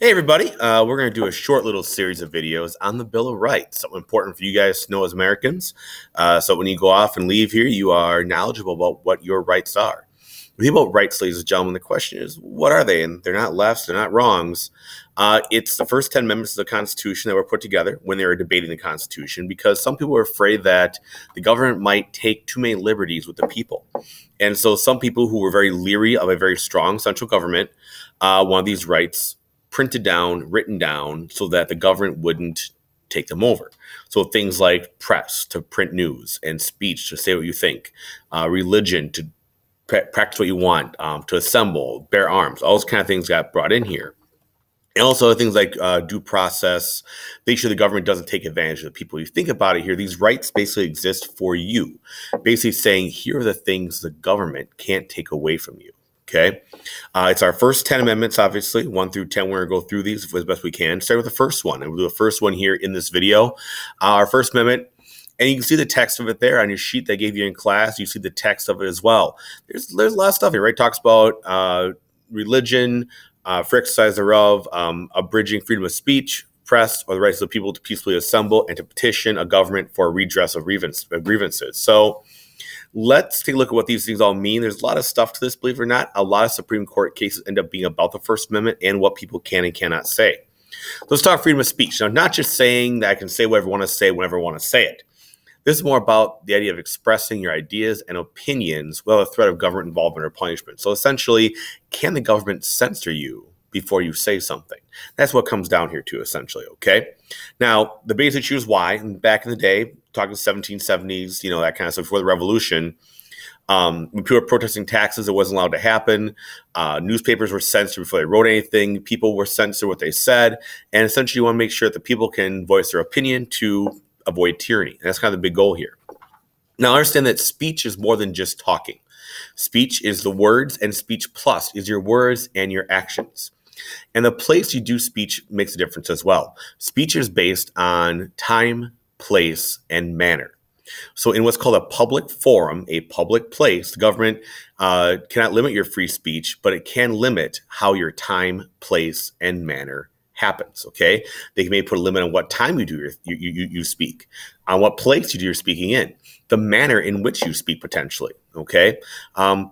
Hey everybody, we're going to do a short little series of videos on the Bill of Rights. Something important for you guys to know as Americans. So when you go off and leave here, you are knowledgeable about what your rights are. When you think about rights, ladies and gentlemen, the question is, what are they? And they're not lefts, they're not wrongs. It's the first 10 amendments of the Constitution that were put together when they were debating the Constitution because some people were afraid that the government might take too many liberties with the people. And so some people who were very leery of a very strong central government wanted these rights printed down, written down, so that the government wouldn't take them over. So things like press to print news and speech to say what you think, religion to practice what you want, to assemble, bear arms, all those kind of things got brought in here. And also things like due process, make sure the government doesn't take advantage of the people. You think about it here, these rights basically exist for you. Basically saying, here are the things the government can't take away from you. Okay. It's our first 10 amendments, obviously, 1 through 10. We're going to go through these as best we can. Start with the first one. And we'll do the first one here in this video. Our first amendment, and you can see the text of it there on your sheet they gave you in class. You see the text of it as well. There's a lot of stuff here, right? It talks about religion, for exercise thereof, abridging freedom of speech, press, or the rights of the people to peacefully assemble and to petition a government for a redress of grievances. So let's take a look at what these things all mean. There's a lot of stuff to this, believe it or not. A lot of Supreme Court cases end up being about the First Amendment and what people can and cannot say. Let's talk freedom of speech. Now, not just saying that I can say whatever I want to say whenever I want to say it. This is more about the idea of expressing your ideas and opinions without a threat of government involvement or punishment. So essentially, can the government censor you before you say something? That's what comes down here to, essentially, okay? Now, the basic issue is why. Back in the day, talking 1770s, that kind of stuff, before the revolution, when people were protesting taxes, it wasn't allowed to happen. Newspapers were censored before they wrote anything. People were censored what they said. And essentially, you want to make sure that the people can voice their opinion to avoid tyranny. And that's kind of the big goal here. Now, understand that speech is more than just talking. Speech is the words, and speech plus is your words and your actions. And the place you do speech makes a difference as well. Speech is based on time, place, and manner. So in what's called a public forum, a public place, the government cannot limit your free speech, but it can limit how your time, place, and manner happens. Okay, they may put a limit on what time you do you speak, on what place you do your speaking in, the manner in which you speak potentially. Okay,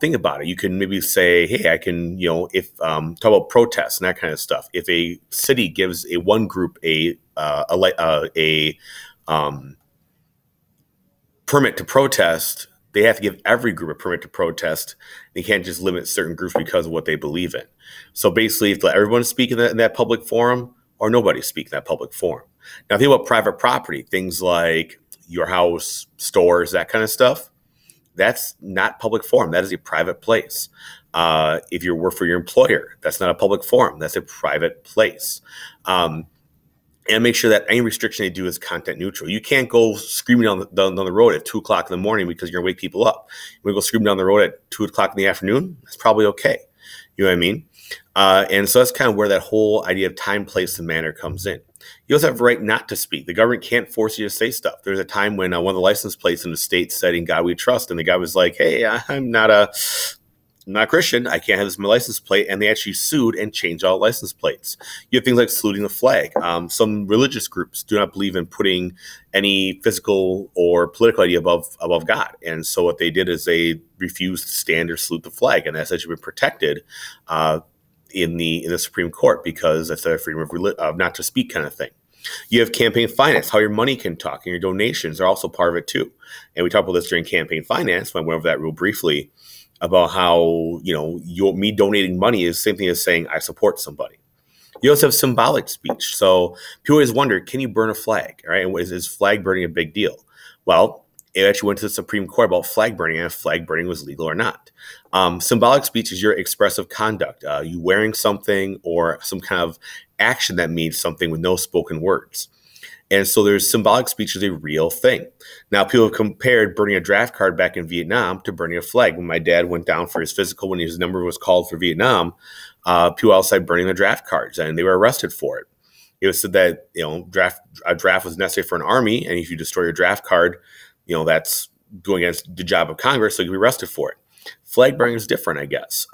think about it. You can maybe say, hey, I can, talk about protests and that kind of stuff. If a city gives a one group a permit to protest, they have to give every group a permit to protest. They can't just limit certain groups because of what they believe in. So basically, if let everyone speak in that public forum, or nobody speak in that public forum. Now, think about private property, things like your house, stores, that kind of stuff. That's not public forum. That is a private place. If you work for your employer, that's not a public forum. That's a private place. And make sure that any restriction they do is content neutral. You can't go screaming down the road at 2 o'clock in the morning because you're going to wake people up. You want to go screaming down the road at 2 o'clock in the afternoon? That's probably okay. You know what I mean? And so that's kind of where that whole idea of time, place, and manner comes in. You also have the right not to speak. The government can't force you to say stuff. There's a time when one of the license plates in the state said, "In God we trust," and the guy was like, "Hey, I'm not Christian. I can't have this in my license plate." And they actually sued and changed all license plates. You have things like saluting the flag. Some religious groups do not believe in putting any physical or political idea above God. And so what they did is they refused to stand or salute the flag. And that's actually been protected in the Supreme Court because that's a freedom of not to speak kind of thing. You have campaign finance, how your money can talk, and your donations are also part of it too. And we talked about this during campaign finance when I went over that real briefly, about how, me donating money is the same thing as saying I support somebody. You also have symbolic speech. So people always wonder, can you burn a flag? Right? And is flag burning a big deal? Well, it actually went to the Supreme Court about flag burning and if flag burning was legal or not. Symbolic speech is your expressive conduct. You wearing something or some kind of action that means something with no spoken words. And so there's symbolic speech is a real thing. Now, people have compared burning a draft card back in Vietnam to burning a flag. When my dad went down for his physical, when his number was called for Vietnam, people outside burning the draft cards, and they were arrested for it. It was said that a draft was necessary for an army, and if you destroy your draft card, that's going against the job of Congress, so you can be arrested for it. Flag burning is different, I guess.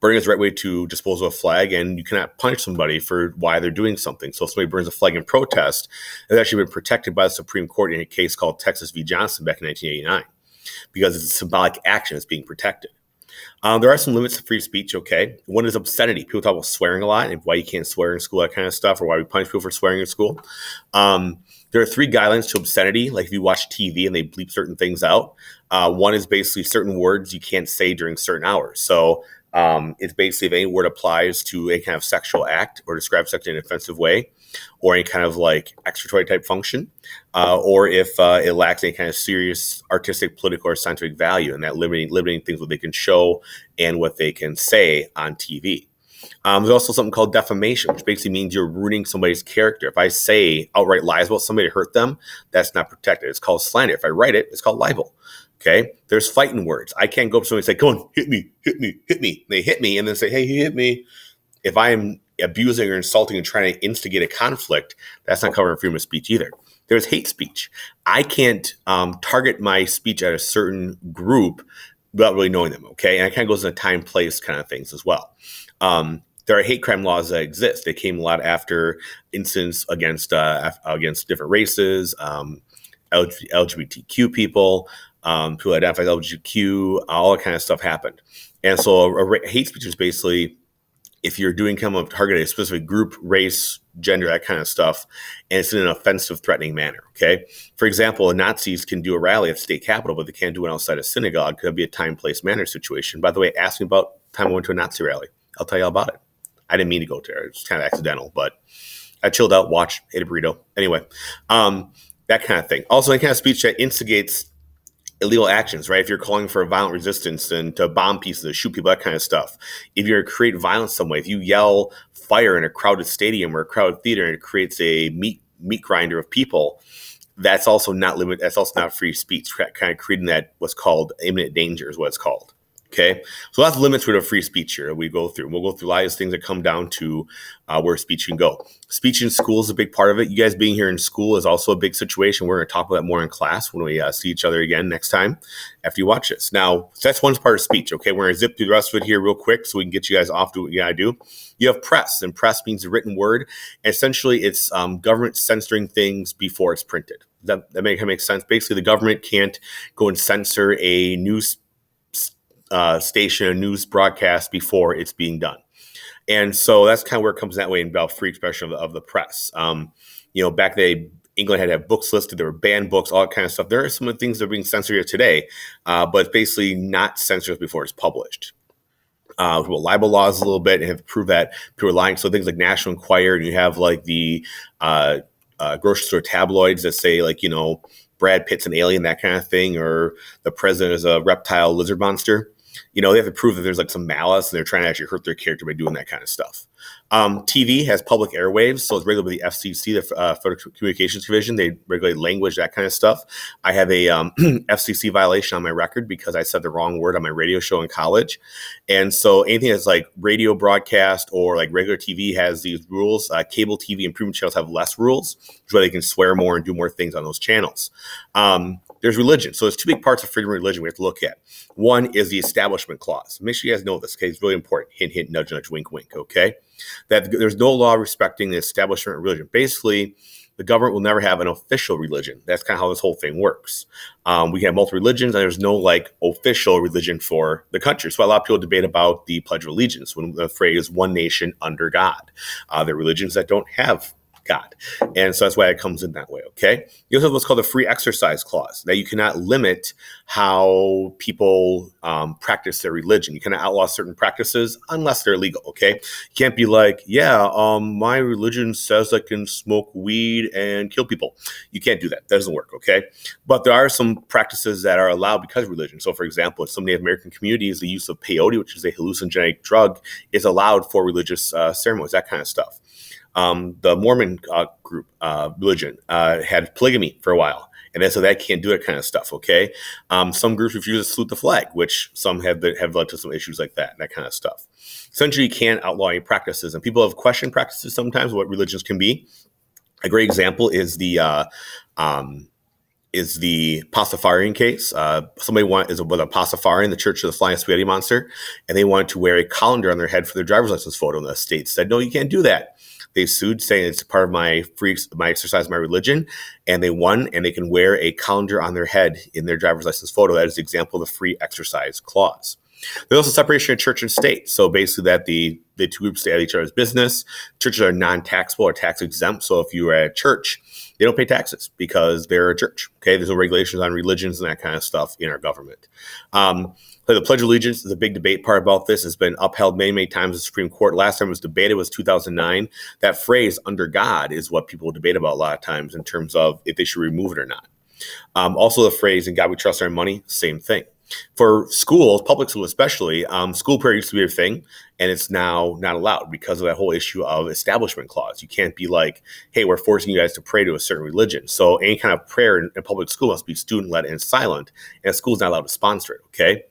Burning is the right way to dispose of a flag, and you cannot punish somebody for why they're doing something. So if somebody burns a flag in protest, it's actually been protected by the Supreme Court in a case called Texas v. Johnson back in 1989, because it's a symbolic action that's being protected. There are some limits to free speech, okay? One is obscenity. People talk about swearing a lot and why you can't swear in school, that kind of stuff, or why we punish people for swearing in school. There are 3 guidelines to obscenity, like if you watch TV and they bleep certain things out. One is basically certain words you can't say during certain hours. So it's basically if any word applies to a kind of sexual act or describes sex in an offensive way, or any kind of like exploratory type function, or if it lacks any kind of serious artistic, political, or scientific value, and that limiting things what they can show and what they can say on TV. There's also something called defamation, which basically means you're ruining somebody's character. If I say outright lies about somebody to hurt them, that's not protected. It's called slander. If I write it, it's called libel. Okay? There's fighting words. I can't go up to somebody and say, "Come on, hit me, hit me, hit me." They hit me and then say, "Hey, he hit me." If I am abusing or insulting and trying to instigate a conflict, that's not covering freedom of speech either. There's hate speech. I can't target my speech at a certain group without really knowing them, okay? And it kind of goes into time, place kind of things as well. There are hate crime laws that exist. They came a lot after incidents against different races, LGBTQ people, who identify as LGBTQ, all that kind of stuff happened. And so hate speech is basically if you're doing kind of target a specific group, race, gender, that kind of stuff, and it's in an offensive, threatening manner, okay? For example, the Nazis can do a rally at the state capitol, but they can't do it outside a synagogue. Could be a time, place, manner situation. By the way, ask me about time I went to a Nazi rally. I'll tell you all about it. I didn't mean to go there. It's kind of accidental, but I chilled out, watched, ate a burrito. Anyway, that kind of thing. Also, any kind of speech that instigates illegal actions, right? If you're calling for a violent resistance and to bomb pieces, shoot people, that kind of stuff. If you're to create violence some way, if you yell fire in a crowded stadium or a crowded theater and it creates a meat grinder of people, that's also not limited. That's also not free speech. Kind of creating that what's called imminent danger is what it's called. Okay, so that's limits to free speech here we go through. We'll go through a lot of things that come down to where speech can go. Speech in school is a big part of it. You guys being here in school is also a big situation. We're going to talk about that more in class when we see each other again next time after you watch this. Now, so that's one part of speech. Okay, we're going to zip through the rest of it here real quick so we can get you guys off to what you got to do. You have press, and press means the written word. And essentially, it's government censoring things before it's printed. That makes sense. Basically, the government can't go and censor a news station, a news broadcast before it's being done. And so that's kind of where it comes that way about free expression of the press. Back then, England had to have books listed. There were banned books, all that kind of stuff. There are some of the things that are being censored here today, but it's basically not censored before it's published. Libel laws a little bit and have proved that people are lying. So things like National Enquirer, and you have like the grocery store tabloids that say Brad Pitt's an alien, that kind of thing, or the president is a reptile lizard monster. They have to prove that there's like some malice and they're trying to actually hurt their character by doing that kind of stuff. TV has public airwaves, so it's regulated by the FCC, the Federal Communications Commission. They regulate language, that kind of stuff. I have a FCC violation on my record because I said the wrong word on my radio show in college. And so anything that's like radio broadcast or like regular TV has these rules. Cable TV and premium channels have less rules, which where they can swear more and do more things on those channels. There's religion. So there's 2 big parts of freedom of religion we have to look at. One is the Establishment Clause. Make sure you guys know this, okay? It's really important. Hint, hint, nudge, nudge, wink, wink, okay? That there's no law respecting the establishment of religion. Basically, the government will never have an official religion. That's kind of how this whole thing works. We can have multiple religions, and there's no like official religion for the country. So a lot of people debate about the Pledge of Allegiance when the phrase "one nation under God." There are religions that don't have God. And so that's why it comes in that way, okay? You also have what's called the Free Exercise Clause, that you cannot limit how people practice their religion. You cannot outlaw certain practices unless they're legal, okay? You can't be like, my religion says I can smoke weed and kill people. You can't do that. That doesn't work, okay? But there are some practices that are allowed because of religion. So, for example, in some Native American communities, the use of peyote, which is a hallucinogenic drug, is allowed for religious ceremonies, that kind of stuff. The Mormon group religion had polygamy for a while, and then so that can't do that kind of stuff. Okay, some groups refuse to salute the flag, which some have led to some issues like that kind of stuff. Essentially, you can't outlaw any practices, and people have questioned practices sometimes what religions can be. A great example is the is the Pastafarian case. Somebody was a Pastafarian, the Church of the Flying Spaghetti Monster, and they wanted to wear a colander on their head for their driver's license photo. And the state said, no, you can't do that. They sued, saying it's part of my exercise, my religion, and they won, and they can wear a colander on their head in their driver's license photo. That is the example of the free exercise clause. There's also separation of church and state. So basically that the two groups stay out of each other's business. Churches are non-taxable or tax exempt. So if you are at a church, they don't pay taxes because they're a church. Okay, there's no regulations on religions and that kind of stuff in our government. The Pledge of Allegiance is a big debate part about this. It's been upheld many, many times in the Supreme Court. Last time it was debated was 2009. That phrase, under God, is what people debate about a lot of times in terms of if they should remove it or not. Also the phrase, in God we trust our money, same thing. For schools, public school especially, school prayer used to be a thing, and it's now not allowed because of that whole issue of establishment clause. You can't be like, hey, we're forcing you guys to pray to a certain religion. So any kind of prayer in public school must be student-led and silent, and a school's not allowed to sponsor it, okay?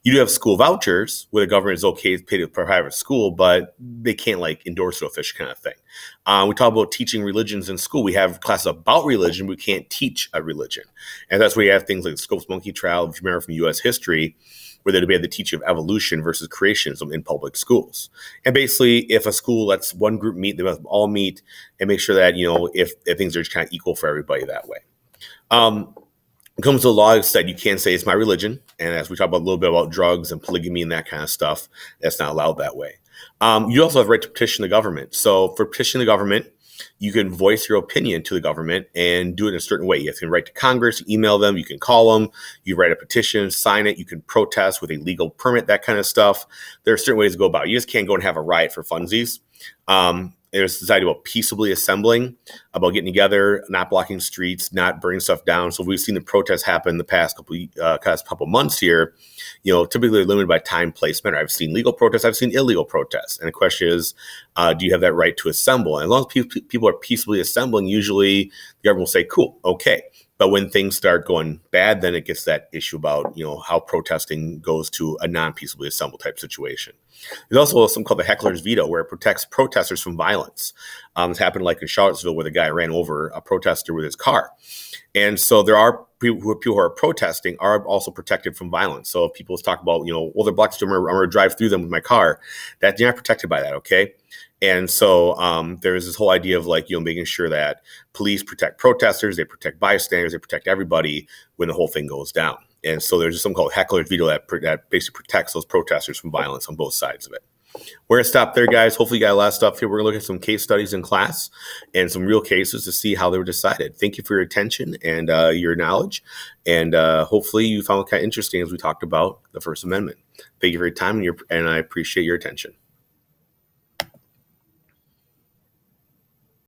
You do have school vouchers where the government is okay to pay to a private school, but they can't endorse it official kind of thing. We talk about teaching religions in school. We have classes about religion. We can't teach a religion. And that's where you have things like the Scopes Monkey Trial, if you remember from U.S. history, where they debate the teaching of evolution versus creationism in public schools. And basically, if a school lets one group meet, they must all meet and make sure that, if things are just kind of equal for everybody that way. When it comes to the law, it said you can't say it's my religion. And as we talk about a little bit about drugs and polygamy and that kind of stuff, that's not allowed that way. You also have the right to petition the government. So for petitioning the government, you can voice your opinion to the government and do it in a certain way. You can write to Congress, email them, you can call them, you write a petition, sign it, you can protest with a legal permit, that kind of stuff. There are certain ways to go about it. You just can't go and have a riot for funsies. There's this idea about peaceably assembling, about getting together, not blocking streets, not burning stuff down. So we've seen the protests happen the past couple months here, typically limited by time, place, manner. I've seen legal protests, I've seen illegal protests. And the question is, do you have that right to assemble? And as long as people are peaceably assembling, usually the government will say, cool, okay. But when things start going bad, then it gets that issue about, how protesting goes to a non-peaceably assembled type situation. There's also something called the heckler's veto, where it protects protesters from violence. It's happened in Charlottesville, where the guy ran over a protester with his car. And so there are people who are protesting are also protected from violence. So if people talk about, they're blocking, I'm going to drive through them with my car, that you're not protected by that, okay? And so there's this whole idea of making sure that police protect protesters, they protect bystanders, they protect everybody when the whole thing goes down. And so there's something called heckler's veto that basically protects those protesters from violence on both sides of it. We're going to stop there, guys. Hopefully you got a lot of stuff here. We're going to look at some case studies in class and some real cases to see how they were decided. Thank you for your attention and your knowledge. And hopefully you found it kind of interesting as we talked about the First Amendment. Thank you for your time, and I appreciate your attention.